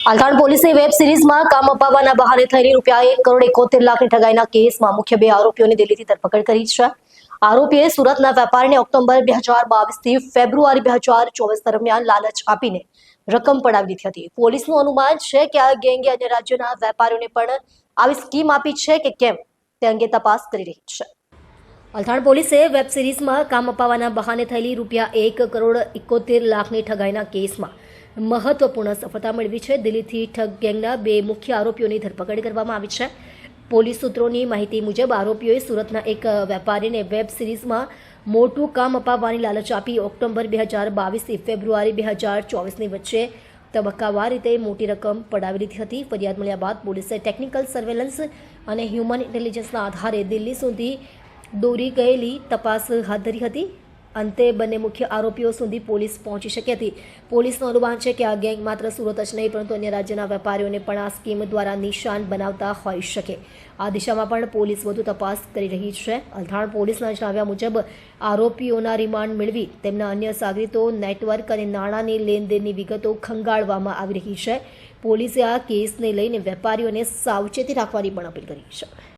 અલથાણ પોલીસે વેબ સિરીઝમાં કામ અપાવવાના બહાને થયેલી ₹1.71 કરોડ ઠગાઈના કેસમાં મુખ્ય બે આરોપીઓની દિલ્હીથી ધરપકડ કરી છે। આરોપીએ સુરતના વેપારીને ઓક્ટોબર 2022 થી ફેબ્રુઆરી 2024 દરમિયાન લાલચ આપીને રકમ પડાવી દીધી હતી। પોલીસનું અનુમાન છે કે આ ગેંગે અન્ય રાજ્યોના વેપારીઓને પણ આવી સ્કીમ આપી છે કે કેમ તે અંગે તપાસ કરી રહી છે। અલથાણ પોલીસે વેબ સિરીઝમાં કામ અપાવવાના બહાને થયેલી ₹1.71 કરોડ ઠગાઈના કેસમાં મહત્વપૂર્ણ સફળતા મેળવી છે। દિલ્હીથી ઠગ ગેંગના બે મુખ્ય આરોપીઓની ધરપકડ કરવામાં આવી છે। પોલીસ સૂત્રોની માહિતી મુજબ આરોપીઓએ સુરતના એક વેપારીને વેબ સિરીઝમાં મોટું કામ અપાવવાની લાલચ આપી ઓક્ટોબર 2022 થી ફેબ્રુઆરી 2024ની વચ્ચે તબક્કાવાર રીતે મોટી રકમ પડાવી લીધી હતી। ફરિયાદ મળ્યા બાદ પોલીસે ટેકનિકલ સર્વેલન્સ અને હ્યુમન ઇન્ટેલિજન્સના આધારે દિલ્હી સુધી દોરી ગયેલી તપાસ હાથ ધરી હતી। અંતે બંને મુખ્ય આરોપીઓ સુધી પોલીસ પહોંચી શકી હતી। પોલીસનું અનુમાન છે કે આ ગેંગ માત્ર સુરત જ નહીં પરંતુ અન્ય રાજ્યના વેપારીઓને પણ આ સ્કીમ દ્વારા નિશાન બનાવતા હોઈ શકે। આ દિશામાં પણ પોલીસ વધુ તપાસ કરી રહી છે। અલથાણ પોલીસના જણાવ્યા મુજબ આરોપીઓના રિમાન્ડ મેળવી તેમના અન્ય સાગરીતો નેટવર્ક અને નાણાંની લેનદેનની વિગતો ખંગાળવામાં આવી રહી છે। પોલીસે આ કેસને લઈને વેપારીઓને સાવચેતી રાખવાની પણ અપીલ કરી છે।